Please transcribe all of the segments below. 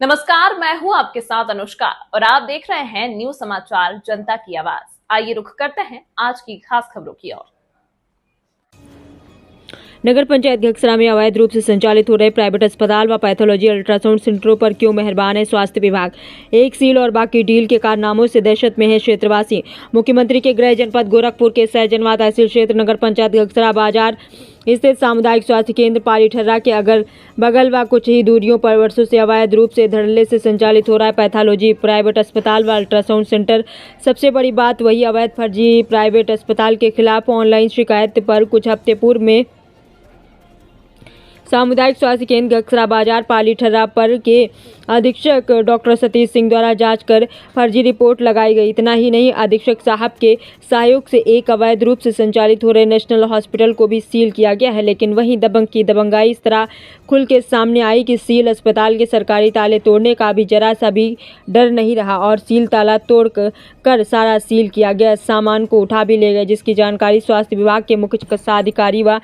नमस्कार, मैं हूं आपके साथ अनुष्का और आप देख रहे हैं न्यूज समाचार जनता की आवाज। आइए रुख करते हैं आज की खास खबरों की ओर। नगर पंचायत घगसरा में अवैध रूप से संचालित हो रहे प्राइवेट अस्पताल व पैथोलॉजी अल्ट्रासाउंड सेंटरों पर क्यों मेहरबान है स्वास्थ्य विभाग। एक सील और बाकी डील के कारनामों से दहशत में है क्षेत्रवासी। मुख्यमंत्री के गृह जनपद गोरखपुर के सहजनवा तहसील क्षेत्र नगर पंचायत घगसरा बाजार स्थित सामुदायिक स्वास्थ्य केंद्र पालीठर्रा के अगल बगल व कुछ ही दूरियों पर वर्षों से अवैध रूप से धड़ल्ले से संचालित हो रहा है पैथोलॉजी प्राइवेट अस्पताल व अल्ट्रासाउंड सेंटर। सबसे बड़ी बात वही अवैध फर्जी प्राइवेट अस्पताल के खिलाफ ऑनलाइन शिकायत पर कुछ हफ्ते पूर्व में सामुदायिक स्वास्थ्य केंद्र घगसरा बाजार पालीठर्रा पर के अधीक्षक डॉक्टर सतीश सिंह द्वारा जांच कर फर्जी रिपोर्ट लगाई गई। इतना ही नहीं, अधीक्षक साहब के सहयोग से एक अवैध रूप से संचालित हो रहे नेशनल हॉस्पिटल को भी सील किया गया है। लेकिन वहीं दबंग की दबंगाई इस तरह खुल के सामने आई कि सील अस्पताल के सरकारी ताले तोड़ने का भी जरा सा भी डर नहीं रहा और सील ताला तोड़ कर सारा सील किया गया सामान को उठा भी ले गए, जिसकी जानकारी स्वास्थ्य विभाग के मुख्य चिकित्सा अधिकारी व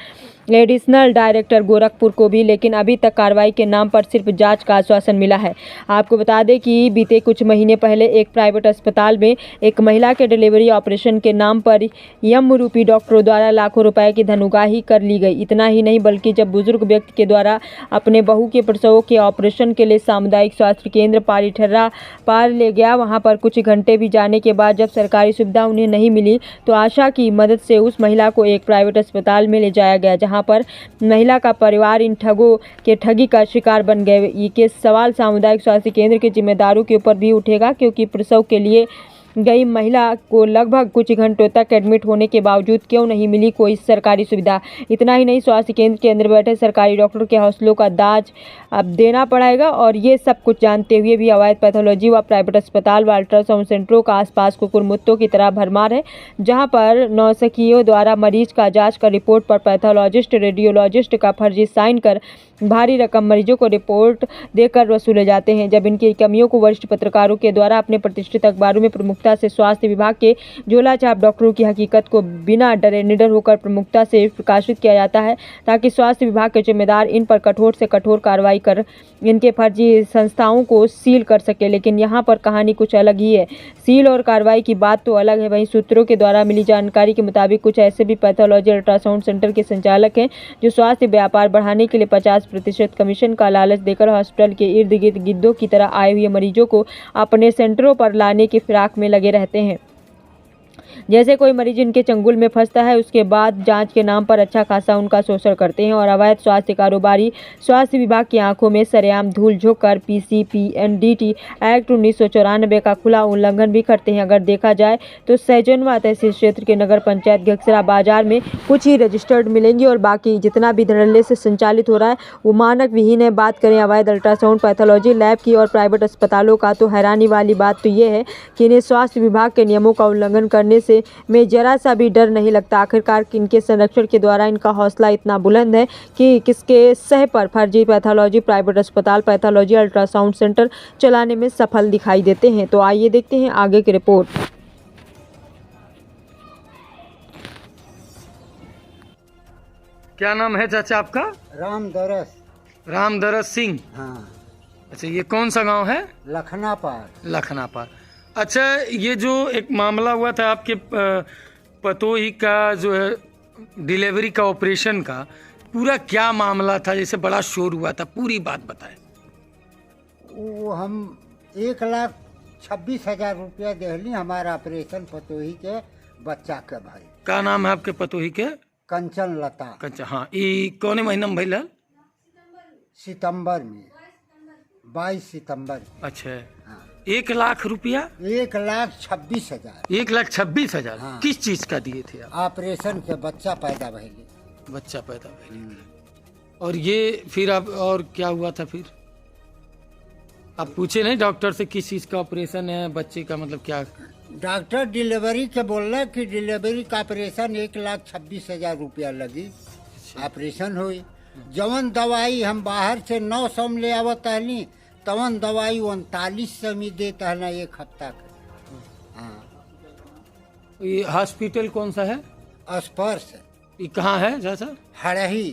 एडिशनल डायरेक्टर गोरखपुर को भी, लेकिन अभी तक कार्रवाई के नाम पर सिर्फ जांच का आश्वासन मिला है। आपको बता दें कि बीते कुछ महीने पहले एक प्राइवेट अस्पताल में एक महिला के डिलीवरी ऑपरेशन के नाम पर यम रूपी डॉक्टरों द्वारा लाखों रुपए की धनउगाही कर ली गई। इतना ही नहीं, बल्कि जब बुजुर्ग व्यक्ति के द्वारा अपने बहू के प्रसव के ऑपरेशन के लिए सामुदायिक स्वास्थ्य केंद्र पालीठर्रा पार ले गया, वहां पर कुछ घंटे भी जाने के बाद जब सरकारी सुविधा उन्हें नहीं मिली तो आशा की मदद से उस महिला को एक प्राइवेट अस्पताल में ले जाया गया, जहां पर महिला का परिवार इन ठगों के ठगी का शिकार बन गए। ये सवाल सामुदायिक स्वास्थ्य केंद्र के जिम्मेदारों के ऊपर भी उठेगा, क्योंकि प्रसव के लिए गई महिला को लगभग कुछ घंटों तक एडमिट होने के बावजूद क्यों नहीं मिली कोई सरकारी सुविधा। इतना ही नहीं, स्वास्थ्य केंद्र के अंदर बैठे सरकारी डॉक्टर के हौसलों का दाज अब देना पड़ेगा। और ये सब कुछ जानते हुए भी अवैध पैथोलॉजी व प्राइवेट अस्पताल व अल्ट्रासाउंड सेंटरों का आसपास कुकुरमुत्तों की तरह भरमार है, जहां पर नौसखियों द्वारा मरीज का जांच कर रिपोर्ट पर पैथोलॉजिस्ट रेडियोलॉजिस्ट का फर्जी साइन कर भारी रकम मरीजों को रिपोर्ट देकर वसूले जाते हैं। जब इनकी कमियों को वरिष्ठ पत्रकारों के द्वारा अपने प्रतिष्ठित अखबारों में प्रमुखता से स्वास्थ्य विभाग के झोला छाप डॉक्टरों की हकीकत को बिना डरे निडर होकर प्रमुखता से प्रकाशित किया जाता है, ताकि स्वास्थ्य विभाग के जिम्मेदार इन पर कठोर से कठोर कार्रवाई कर इनके फर्जी संस्थाओं को सील कर सके। लेकिन यहाँ पर कहानी कुछ अलग ही है। सील और कार्रवाई की बात तो अलग है, वहीं सूत्रों के द्वारा मिली जानकारी के मुताबिक कुछ ऐसे भी पैथोलॉजी अल्ट्रासाउंड सेंटर के संचालक हैं जो स्वास्थ्य व्यापार बढ़ाने के लिए 50% कमीशन का लालच देकर हॉस्पिटल के इर्द गिर्द गिद्धों की तरह आए हुए मरीजों को अपने सेंटरों पर लाने की फिराक में लगे रहते हैं। जैसे कोई मरीज इनके चंगुल में फंसता है, उसके बाद जांच के नाम पर अच्छा खासा उनका शोषण करते हैं और अवैध स्वास्थ्य कारोबारी स्वास्थ्य विभाग की आंखों में सरेआम धूल झोंक कर PCPNDT एक्ट 1994 का खुला उल्लंघन भी करते हैं। अगर देखा जाए तो सहजनवा तहसील क्षेत्र के नगर पंचायत घगसरा बाजार में कुछ ही रजिस्टर्ड मिलेंगे और बाकी जितना भी धड़ल्ले से संचालित हो रहा है वो मानक विहीन है। बात करें अवैध अल्ट्रासाउंड पैथोलॉजी लैब की और प्राइवेट अस्पतालों का, तो हैरानी वाली बात तो ये है कि इन्हें स्वास्थ्य विभाग के नियमों का उल्लंघन करने से में जरा सा भी डर नहीं लगता। आखिरकार इनके संरक्षण के द्वारा इनका हौसला इतना बुलंद है कि किसके सह पर फर्जी पैथोलॉजी प्राइवेट अस्पताल पैथोलॉजी अल्ट्रासाउंड सेंटर चलाने में सफल दिखाई देते हैं। तो आइए देखते हैं आगे की रिपोर्ट। क्या नाम है चाचा आपका? रामदरस सिंह। हाँ, अच्छा, ये कौन सा गांव है? लखनापार। अच्छा, ये जो एक मामला हुआ था आपके पतोही का जो है डिलीवरी का ऑपरेशन का, पूरा क्या मामला था? जैसे बड़ा शोर हुआ था, पूरी बात बताएं। वो हम 1,26,000 रुपया देहली हमारा ऑपरेशन पतोही के बच्चा के भाई। क्या नाम है आपके पतोही के? कंचन लता। अच्छा, हाँ, ये कौने महीना में भइल? सितंबर में, 22 सितंबर। अच्छा, हाँ। 1 लाख रुपया? 1,26,000। 1,26,000? हाँ। किस चीज का दिए थे आप? ऑपरेशन के बच्चा पैदा भइले। बच्चा पैदा भइल। और ये फिर अब और क्या हुआ था फिर? आप पूछे नहीं डॉक्टर से किस चीज का ऑपरेशन है बच्चे का, मतलब क्या? डॉक्टर डिलीवरी के बोल रहे कि डिलीवरी का ऑपरेशन 1,26,000 रुपया लगी। ऑपरेशन हुई। जवन दवाई हम बाहर से 900 में ले आवत हली, तवन दवाई 3900 में देता है ना, 1 हफ्ता का। हाँ। ये हॉस्पिटल कौन सा है? स्पर्श। ये कहाँ है जैसा? हड़ही।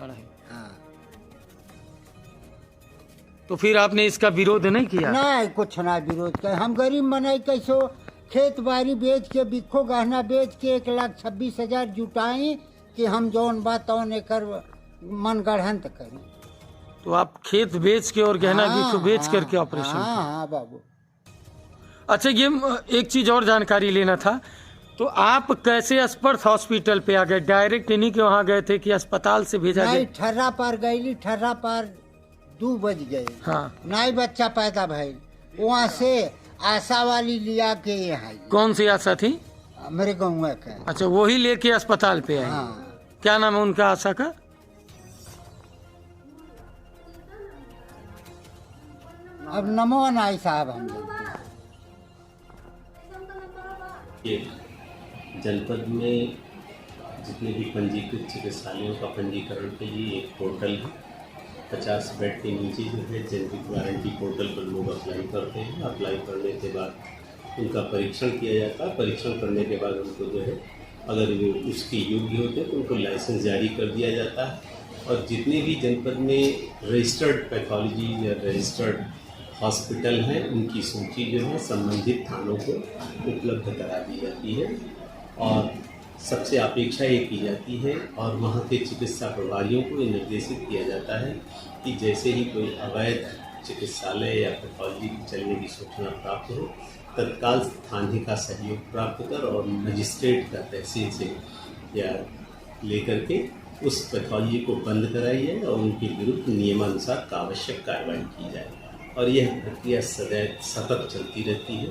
हड़ही। हाँ। तो फिर आपने इसका विरोध नहीं किया? नहीं, कुछ ना विरोध कर, हम गरीब मनाई कैसो खेत बाड़ी बेच के बिखो गहना बेच के 1,26,000 जुटाई कि हम जौन बात तौन एकर मन गढ़ंत करी। तो आप खेत बेच के और गहना बिखो बेच करके ऑपरेशन? हाँ बाबू। अच्छा, ये एक चीज और जानकारी लेना था, तो आप कैसे अस्पर्श हॉस्पिटल पे आ गए? डायरेक्ट इन्हीं के वहाँ गए थे कि अस्पताल से भेजा नहीं, गया? ठर्रा पार गईली, ठर्रा पार 2 बज गए। हाँ। नाई बच्चा पैदा भइल, वहाँ से आशा वाली लिया के यहाँ आई। कौन सी आशा थी? मेरे गाँव का। अच्छा, वही लेके अस्पताल पे आए? हाँ। क्या नाम है उनका आशा का? अब नमो नाई साहब हम जनपद में जितने भी पंजीकृत चिकित्सालयों का पंजीकरण के लिए एक पोर्टल है। 50 बेड के नीचे जो है जनरिक वारंटी पोर्टल पर लोग अप्लाई करते हैं। अप्लाई करने के बाद उनका परीक्षण किया जाता है। परीक्षण करने के बाद उनको जो है, अगर वो उसके योग्य होते हैं तो उनको लाइसेंस जारी कर दिया जाता है। और जितने भी जनपद में रजिस्टर्ड पैथोलॉजी या रजिस्टर्ड हॉस्पिटल हैं, उनकी सूची जो है संबंधित थानों को उपलब्ध करा दी जाती है और सबसे अपेक्षा ये की जाती है और वहाँ के चिकित्सा प्रभारियों को ये निर्देशित किया जाता है कि जैसे ही कोई अवैध चिकित्सालय या पैथोलॉजी चलने की सूचना प्राप्त हो, तत्काल थाने का सहयोग प्राप्त कर और मजिस्ट्रेट का तहसील से या लेकर के उस पैथोलॉजी को बंद कराई जाए और उनके विरुद्ध नियमानुसार आवश्यक कार्रवाई की जाए। और यह प्रक्रिया सदैव सतत चलती रहती है।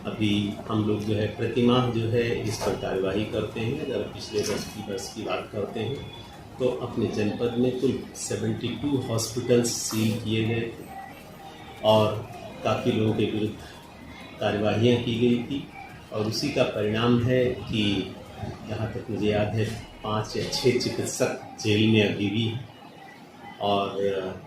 अभी हम लोग जो है प्रतिमाह जो है इस पर कार्यवाही करते हैं। अगर पिछले 10 वर्ष की बात करते हैं तो अपने जनपद में कुल 72 हॉस्पिटल्स सील किए गए थे और काफ़ी लोगों के विरुद्ध कार्यवाहियाँ की गई थी। और उसी का परिणाम है कि जहाँ तक मुझे याद है 5 या 6 चिकित्सक जेल में अभी भी हैं और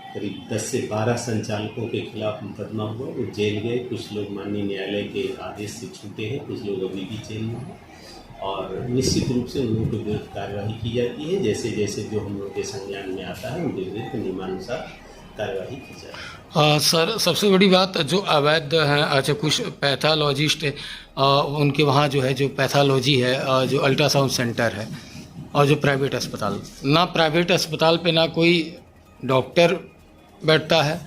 करीब 10 से 12 संचालकों के खिलाफ मुकदमा हुआ। वो जेल गए, कुछ लोग माननीय न्यायालय के आदेश से छूटे हैं, कुछ लोग अभी भी जेल में हैं और निश्चित रूप से उन लोगों के विरुद्ध कार्रवाई की जाती है। जैसे जैसे जो हम लोग के संज्ञान में आता है उनके विरुद्ध नियमानुसार कार्रवाई की जाए। सर, सबसे बड़ी बात जो अवैध हैं, अच्छा कुछ पैथोलॉजिस्ट उनके वहाँ जो है जो पैथोलॉजी है, जो अल्ट्रासाउंड सेंटर है और जो प्राइवेट अस्पताल, ना प्राइवेट अस्पताल पे ना कोई डॉक्टर बैठता है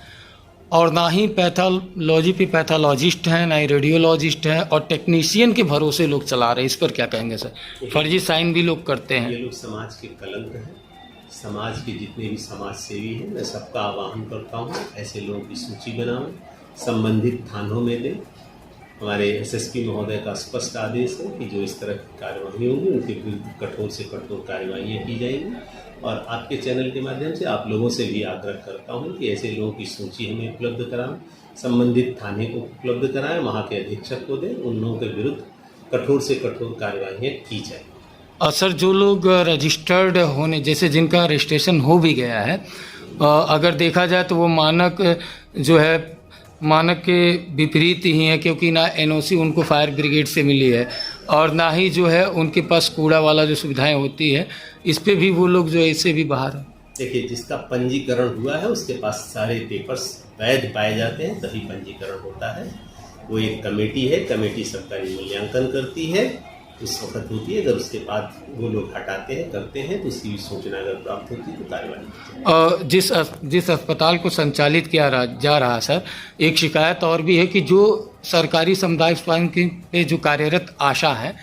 और ना ही पैथोलॉजी पे पैथोलॉजिस्ट हैं, ना ही रेडियोलॉजिस्ट हैं और टेक्नीशियन के भरोसे लोग चला रहे हैं। इस पर क्या कहेंगे सर? फर्जी साइन भी लोग करते हैं। ये लोग समाज के कलंक हैं। समाज के जितने भी समाज सेवी हैं, मैं सबका आह्वान करता हूँ ऐसे लोगों की सूची बनाएं, संबंधित थानों में दें। हमारे एसएसपी महोदय का स्पष्ट आदेश है कि जो इस तरह की कार्यवाही होंगी उनके विरुद्ध कठोर से कठोर कार्यवाहियाँ की जाएंगी। और आपके चैनल के माध्यम से आप लोगों से भी आग्रह करता हूं कि ऐसे लोगों की सूची हमें उपलब्ध कराएं, संबंधित थाने को उपलब्ध कराएं, वहां के अधीक्षक को दें, उन लोगों के विरुद्ध कठोर से कठोर कार्यवाहियाँ की जाए। और सर, जो लोग रजिस्टर्ड होने, जैसे जिनका रजिस्ट्रेशन हो भी गया है, अगर देखा जाए तो वो मानक जो है मानक के विपरीत ही है, क्योंकि ना एनओसी उनको फायर ब्रिगेड से मिली है और ना ही जो है उनके पास कूड़ा वाला जो सुविधाएं होती है, इस पे भी वो लोग जो है इससे भी बाहर है। देखिए, जिसका पंजीकरण हुआ है उसके पास सारे पेपर्स वैध पाए जाते हैं तभी पंजीकरण होता है। वो एक कमेटी है, कमेटी सबका मूल्यांकन करती है, उस वक्त होती है। अगर उसके बाद वो लोग हटाते हैं, करते हैं, तो उसकी भी सूचना अगर प्राप्त होती है तो कार्रवाई। जिस अस्पताल को संचालित किया जा रहा है सर, एक शिकायत और भी है कि जो सरकारी सामुदायिक स्वास्थ्य पे जो कार्यरत आशा है,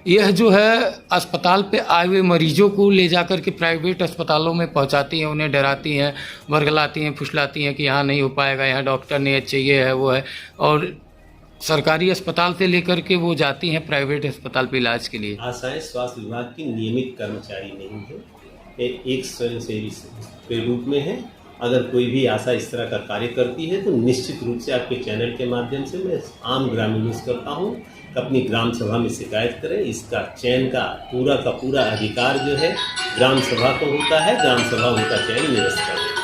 यह जो है अस्पताल पे आए हुए मरीजों को ले जाकर के प्राइवेट अस्पतालों में पहुंचाती हैं, उन्हें डराती हैं, वर्गलाती हैं, फुसलाती हैं कि यहाँ नहीं हो पाएगा, यहाँ डॉक्टर नहीं चाहिए है, वो है। और सरकारी अस्पताल से लेकर के वो जाती हैं प्राइवेट अस्पताल पे इलाज के लिए। आशाएं स्वास्थ्य विभाग की नियमित कर्मचारी नहीं है, एक स्वयंसेवी के रूप में है। अगर कोई भी आशा इस तरह का कार्य करती है तो निश्चित रूप से आपके चैनल के माध्यम से मैं आम ग्रामीणों से करता हूँ कि अपनी ग्राम सभा में शिकायत करें। इसका चयन का पूरा अधिकार जो है ग्राम सभा को होता है, ग्राम सभा उनका चयन निरस्त करें।